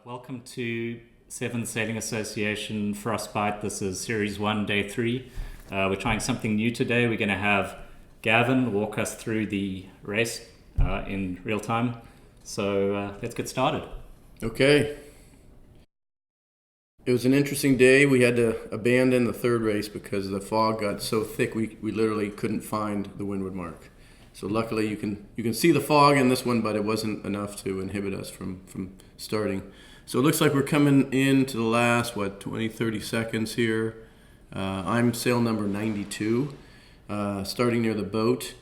Welcome to Seventh Sailing Association Frostbite. This is Series 1, Day 3. We're trying something new today. We're going to have Gavin walk us through the race in real time. So let's get started. Okay. It was an interesting day. We had to abandon the third race because the fog got so thick we literally couldn't find the windward mark. So luckily you can see the fog in this one, but it wasn't enough to inhibit us from starting. So it looks like we're coming into the last, 20, 30 seconds here. I'm sail number 92, starting near the boat.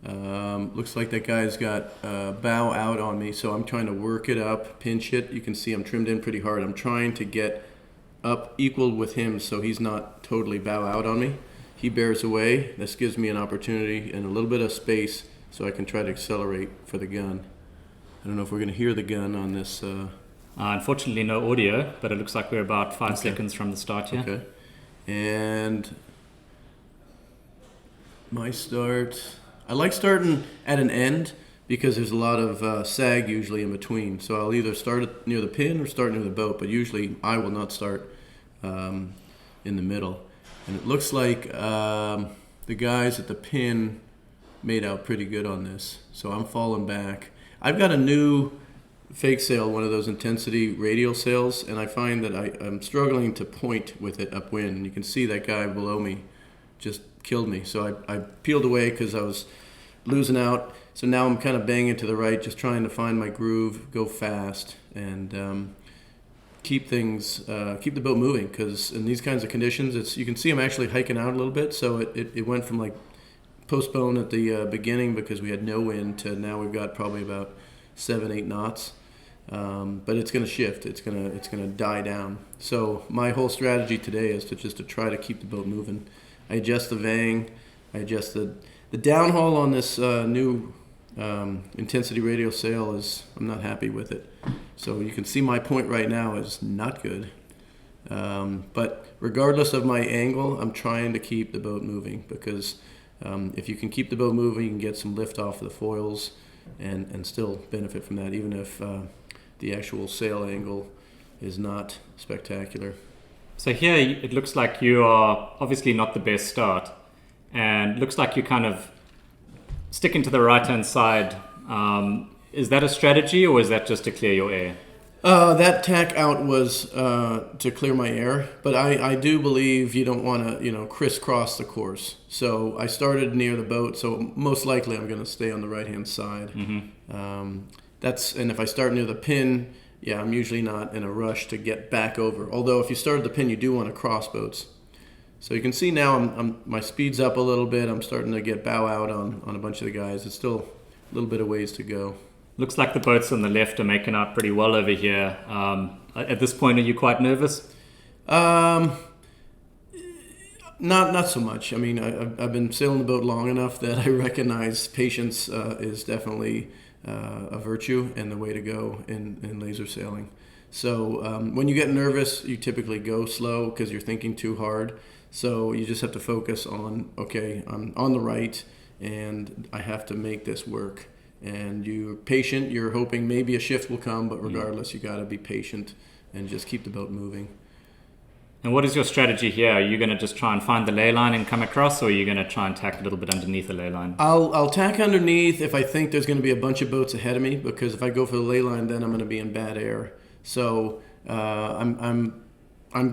Looks like that guy's got bow out on me, so I'm trying to work it up, pinch it. You can see I'm trimmed in pretty hard. I'm trying to get up equal with him so he's not totally bow out on me. He bears away. This gives me an opportunity and a little bit of space so I can try to accelerate for the gun. I don't know if we're going to hear the gun on this. Unfortunately, no audio, but it looks like we're about 5 seconds from the start here. Okay. And my start, I like starting at an end because there's a lot of sag usually in between. So I'll either start near the pin or start near the boat, but usually I will not start in the middle. And it looks like the guys at the pin made out pretty good on this. So I'm falling back. I've got a new fake sail, one of those intensity radial sails, and I find that I'm struggling to point with it upwind. And you can see that guy below me just killed me. So I peeled away because I was losing out. So now I'm kind of banging to the right, just trying to find my groove, go fast, and keep the boat moving. Because in these kinds of conditions, you can see I'm actually hiking out a little bit. So it went from like postpone at the beginning because we had no wind to now we've got probably about 7-8 knots. But it's going to shift. It's going to die down. So my whole strategy today is to try to keep the boat moving. I adjust the vang. I adjust the downhaul on this new intensity radial sail I'm not happy with it. So you can see my point right now is not good. But regardless of my angle, I'm trying to keep the boat moving because if you can keep the boat moving, you can get some lift off of the foils and still benefit from that, even if the actual sail angle is not spectacular. So here it looks like you are obviously not the best start, and looks like you're kind of sticking to the right-hand side. Is that a strategy, or is that just to clear your air? That tack out was to clear my air, but I do believe you don't want to crisscross the course. So I started near the boat, so most likely I'm going to stay on the right-hand side. Mm-hmm. And if I start near the pin, I'm usually not in a rush to get back over. Although if you start at the pin, you do want to cross boats. So you can see now my speed's up a little bit. I'm starting to get bow out on a bunch of the guys. It's still a little bit of ways to go. Looks like the boats on the left are making out pretty well over here. At this point, are you quite nervous? Not so much. I mean, I've been sailing the boat long enough that I recognize patience is definitely a virtue and the way to go in laser sailing. So when you get nervous, you typically go slow because you're thinking too hard. So you just have to focus on, okay, I'm on the right and I have to make this work. And you're patient, you're hoping maybe a shift will come, but regardless, you got to be patient and just keep the boat moving. And what is your strategy here? Are you going to just try and find the ley line and come across, or are you going to try and tack a little bit underneath the ley line? I'll tack underneath if I think there's going to be a bunch of boats ahead of me, because if I go for the ley line, then I'm going to be in bad air. So I'm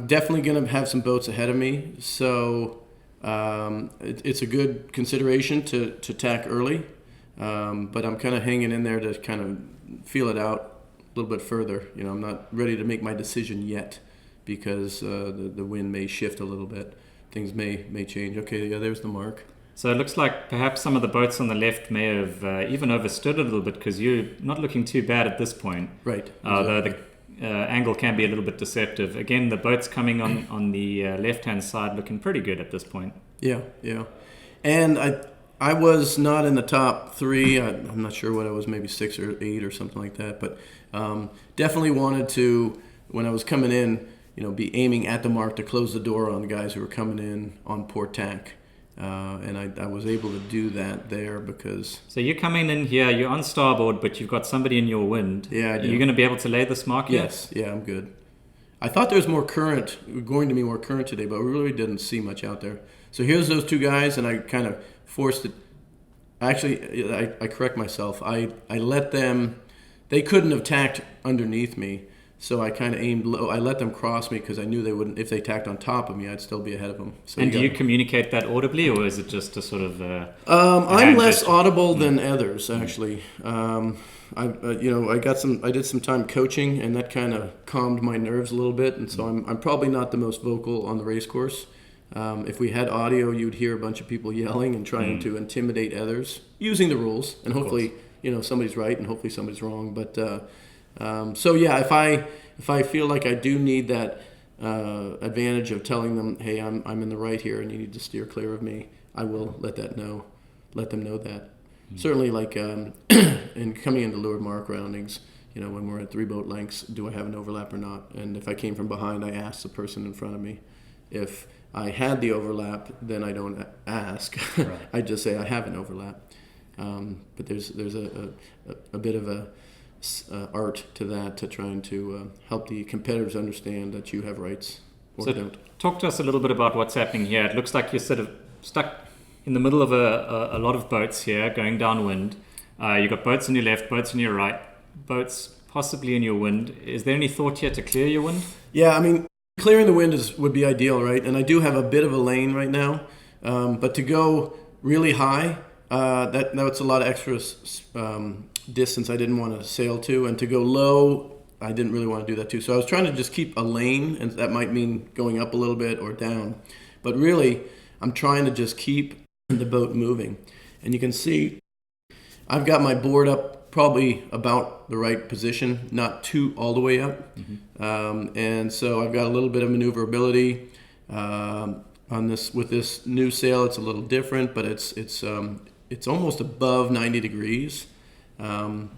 definitely going to have some boats ahead of me. So it's a good consideration to tack early. But I'm kind of hanging in there to kind of feel it out a little bit further. I'm not ready to make my decision yet because the wind may shift a little bit. Things may change. Okay, there's the mark. So it looks like perhaps some of the boats on the left may have even overstood a little bit because you're not looking too bad at this point. Right. Though the angle can be a little bit deceptive. Again, the boats coming on the left-hand side looking pretty good at this point. Yeah. And I was not in the top 3. I'm not sure what I was, maybe 6 or 8 or something like that. But definitely wanted to, when I was coming in, be aiming at the mark to close the door on the guys who were coming in on port tack. And I was able to do that there because... So you're coming in here, you're on starboard, but you've got somebody in your wind. Yeah, I do. You're going to be able to lay this mark here? Yes, yeah, I'm good. I thought there was more current, going to be more current today, but we really didn't see much out there. So here's those two guys, and I kind of forced it. Actually, I correct myself. I let them, they couldn't have tacked underneath me, so I kind of aimed low. I let them cross me because I knew they wouldn't, if they tacked on top of me, I'd still be ahead of them. So and do you communicate that audibly, or is it just a sort of... I'm less audible than others, actually. I did some time coaching, and that kind of calmed my nerves a little bit, and so I'm probably not the most vocal on the race course. If we had audio, you'd hear a bunch of people yelling and trying to intimidate others using the rules, and hopefully, somebody's right and hopefully somebody's wrong. But so yeah, if I feel like I do need that advantage of telling them, hey, I'm in the right here, and you need to steer clear of me, I will let them know that. Certainly, like in coming into leeward mark roundings, when we're at 3 boat lengths, do I have an overlap or not? And if I came from behind, I ask the person in front of me. If I had the overlap, then I don't ask. Right. I just say I have an overlap. But there's a bit of a art to that, to trying to help the competitors understand that you have rights or don't. Talk to us a little bit about what's happening here. It looks like you're sort of stuck in the middle of a lot of boats here going downwind. You've got boats on your left, boats on your right, boats possibly in your wind. Is there any thought here to clear your wind? Yeah, I mean, clearing the wind would be ideal, right? And I do have a bit of a lane right now, but to go really high, that's a lot of extra distance I didn't want to sail to, and to go low, I didn't really want to do that too. So I was trying to just keep a lane, and that might mean going up a little bit or down. But really, I'm trying to just keep the boat moving. And you can see I've got my board up probably about the right position, not too all the way up. Mm-hmm. And so I've got a little bit of maneuverability on this. With this new sail, it's a little different, but it's almost above 90 degrees. And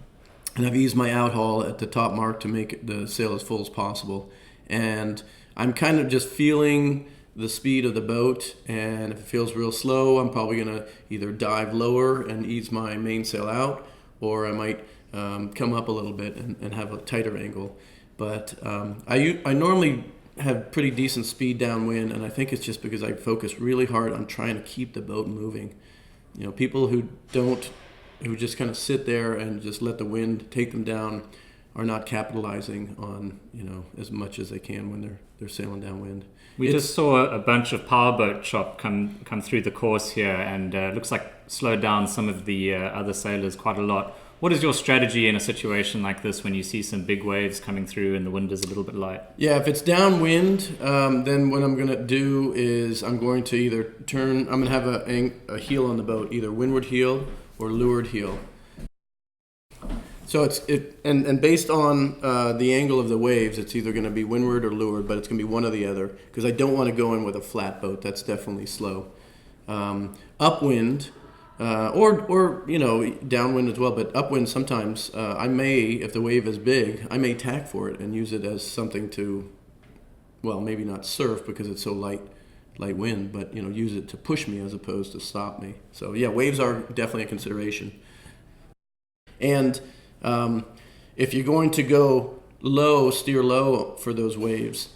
I've eased my outhaul at the top mark to make the sail as full as possible. And I'm kind of just feeling the speed of the boat, and if it feels real slow, I'm probably going to either dive lower and ease my mainsail out, or I might come up a little bit and have a tighter angle. But I normally have pretty decent speed downwind, and I think it's just because I focus really hard on trying to keep the boat moving. People who just kind of sit there and just let the wind take them down are not capitalizing on as much as they can when they're sailing downwind. We just saw a bunch of powerboat shop come through the course here, and looks like slowed down some of the other sailors quite a lot. What is your strategy in a situation like this when you see some big waves coming through and the wind is a little bit light? Yeah, if it's downwind, then what I'm going to do is I'm going to either I'm going to have a heel on the boat, either windward heel or leeward heel. So and based on the angle of the waves, it's either going to be windward or leeward, but it's going to be one or the other, because I don't want to go in with a flat boat. That's definitely slow. Upwind, or downwind as well, but upwind sometimes I may, if the wave is big, I may tack for it and use it as something to, well, maybe not surf because it's so light wind, but use it to push me as opposed to stop me. So yeah, waves are definitely a consideration. And if you're going to go low, steer low for those waves.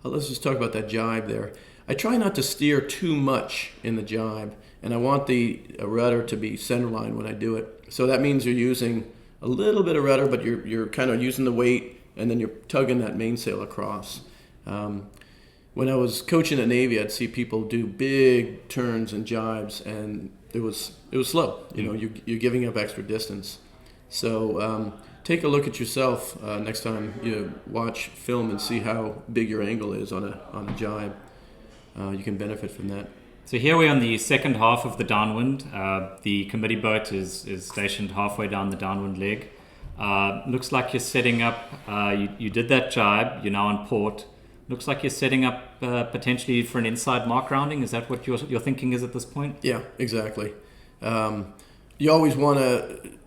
Let's just talk about that jibe there. I try not to steer too much in the jibe, and I want the rudder to be centerline when I do it. So that means you're using a little bit of rudder, but you're kind of using the weight, and then you're tugging that mainsail across. When I was coaching at Navy, I'd see people do big turns and jibes, and it was slow. You're giving up extra distance. So take a look at yourself next time you watch film and see how big your angle is on a jibe. You can benefit from that. So here we're on the second half of the downwind. The committee boat is stationed halfway down the downwind leg. Looks like you're setting up. You did that jibe. You're now on port. Looks like you're setting up potentially for an inside mark rounding. Is that what your thinking is at this point? Yeah, exactly. You always want to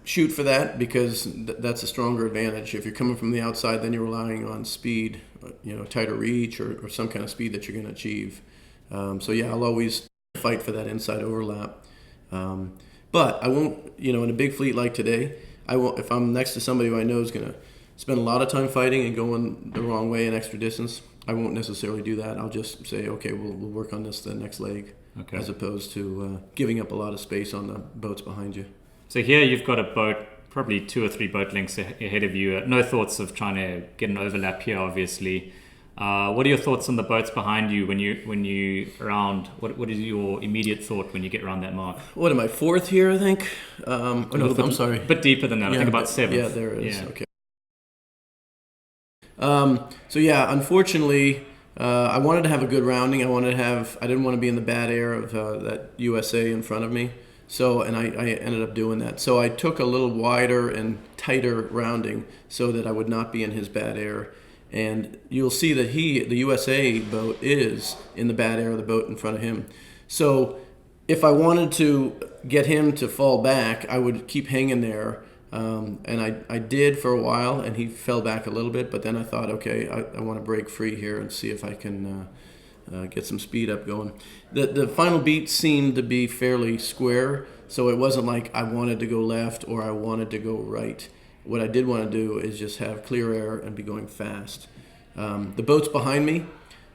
shoot for that because that's a stronger advantage. If you're coming from the outside, then you're relying on speed, tighter reach or some kind of speed that you're going to achieve. So yeah, I'll always fight for that inside overlap. But I won't, in a big fleet like today, I won't. If I'm next to somebody who I know is going to spend a lot of time fighting and going the wrong way and extra distance, I won't necessarily do that. I'll just say, okay, we'll work on this the next leg, as opposed to giving up a lot of space on the boats behind you. So here you've got a boat, probably 2 or 3 boat lengths ahead of you. No thoughts of trying to get an overlap here, obviously. What are your thoughts on the boats behind you when you around? What is your immediate thought when you get around that mark? What am I, 4th here? I think. I'm sorry. A bit deeper than that. I think about 7th. Yeah, there it is. Yeah. Okay. So yeah, unfortunately, I wanted to have a good rounding. I didn't want to be in the bad air of that USA in front of me. So, and I ended up doing that. So I took a little wider and tighter rounding so that I would not be in his bad air. And you'll see that the USA boat is in the bad air of the boat in front of him. So if I wanted to get him to fall back, I would keep hanging there. And I did for a while, and he fell back a little bit. But then I thought, okay, I want to break free here and see if I can get some speed up going. The final beat seemed to be fairly square, so it wasn't like I wanted to go left or I wanted to go right. What I did want to do is just have clear air and be going fast. The boats behind me,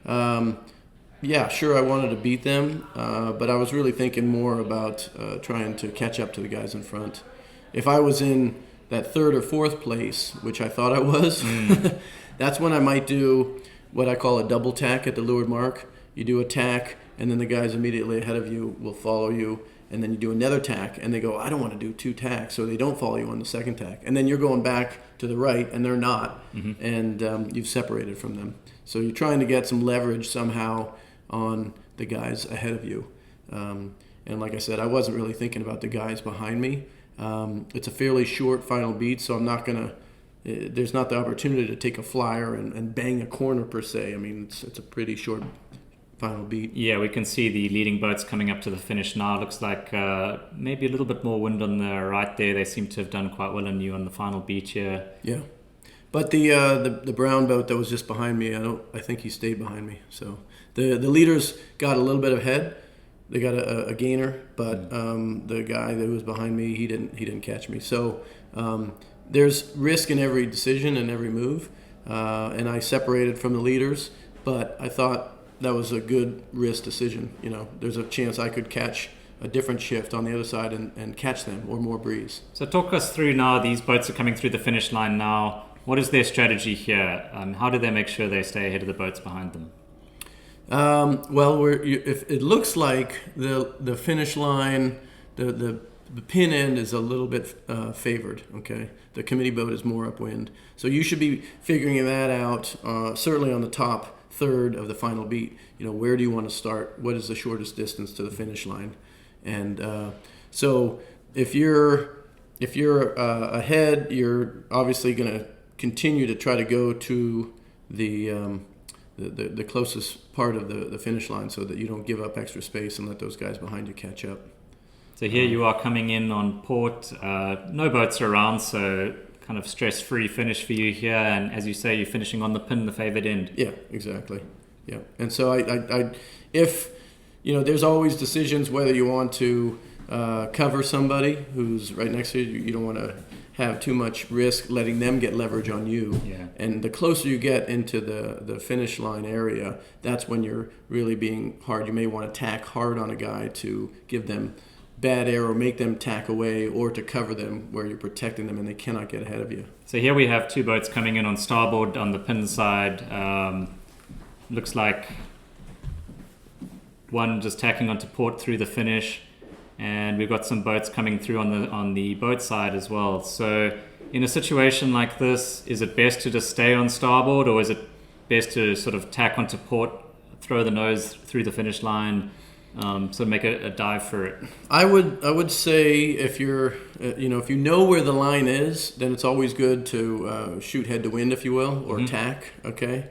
yeah, sure, I wanted to beat them, but I was really thinking more about trying to catch up to the guys in front. If I was in that 3rd or 4th place, which I thought I was, that's when I might do what I call a double tack at the leeward mark. You do a tack, and then the guys immediately ahead of you will follow you, and then you do another tack, and they go, I don't want to do 2 tacks, so they don't follow you on the second tack. And then you're going back to the right, and they're not, and you've separated from them. So you're trying to get some leverage somehow on the guys ahead of you. And like I said, I wasn't really thinking about the guys behind me. It's a fairly short final beat, so I'm not going to there's not the opportunity to take a flyer and bang a corner per se. I mean, it's a pretty short final beat. Yeah, we can see the leading boats coming up to the finish now. Looks like maybe a little bit more wind on the right there. They seem to have done quite well on you on the final beat here. Yeah, but the brown boat that was just behind me, I think he stayed behind me. So the leaders got a little bit ahead. They got a gainer, but the guy that was behind me, he didn't catch me. So there's risk in every decision and every move, and I separated from the leaders, but I thought that was a good risk decision. There's a chance I could catch a different shift on the other side and catch them, or more breeze. So talk us through now. These boats are coming through the finish line now. What is their strategy here? How do they make sure they stay ahead of the boats behind them? Well, if it looks like the finish line, the pin end is a little bit favored. Okay, the committee boat is more upwind, so you should be figuring that out. Certainly on the top third of the final beat. Where do you want to start? What is the shortest distance to the finish line? And so if you're ahead, you're obviously going to continue to try to go to the closest part of the finish line so that you don't give up extra space and let those guys behind you catch up. So here you are coming in on port. No boats are around, so kind of stress-free finish for you here. And as you say, you're finishing on the pin, the favored end. Yeah, exactly. Yeah, and so if there's always decisions whether you want to cover somebody who's right next to you. You don't want to have too much risk letting them get leverage on you. Yeah. And the closer you get into the finish line area, that's when you're really being hard. You may want to tack hard on a guy to give them bad air or make them tack away, or to cover them where you're protecting them and they cannot get ahead of you. So here we have 2 boats coming in on starboard on the pin side. Looks like one just tacking onto port through the finish, and we've got some boats coming through on the boat side as well. So in a situation like this, is it best to just stay on starboard, or is it best to sort of tack onto port, throw the nose through the finish line, sort of make a dive for it? I would say if you're if you know where the line is, then it's always good to shoot head to wind, if you will, or tack. Okay.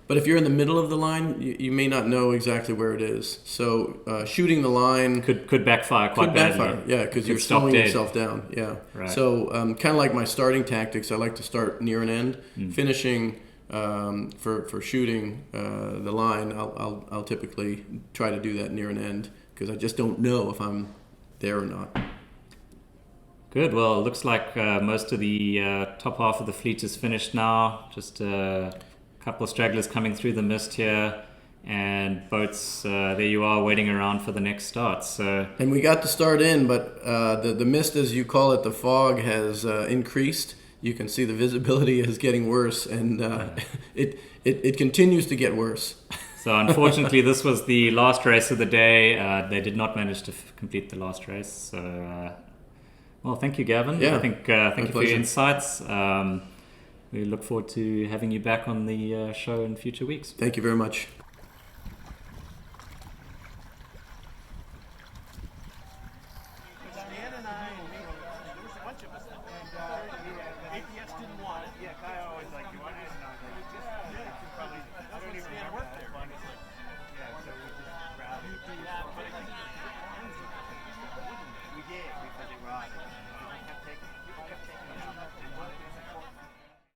But if you're in the middle of the line, you may not know exactly where it is. So shooting the line could backfire quite badly. Could backfire, yeah, because you're slowing yourself down. Yeah. Right. So kind of like my starting tactics, I like to start near an end, finishing for shooting the line, I'll typically try to do that near an end because I just don't know if I'm there or not. Good. Well, it looks like most of the top half of the fleet is finished now. Just a couple of stragglers coming through the mist here, and boats. There you are, waiting around for the next start. So. And we got the start in, but the mist, as you call it, the fog has increased. You can see the visibility is getting worse, and it continues to get worse. So unfortunately, this was the last race of the day. They did not manage to complete the last race. So, well, thank you, Gavin. Yeah, thank you for your insights. We look forward to having you back on the show in future weeks. Thank you very much. APS didn't want it. Yeah, Kai always like, you want it?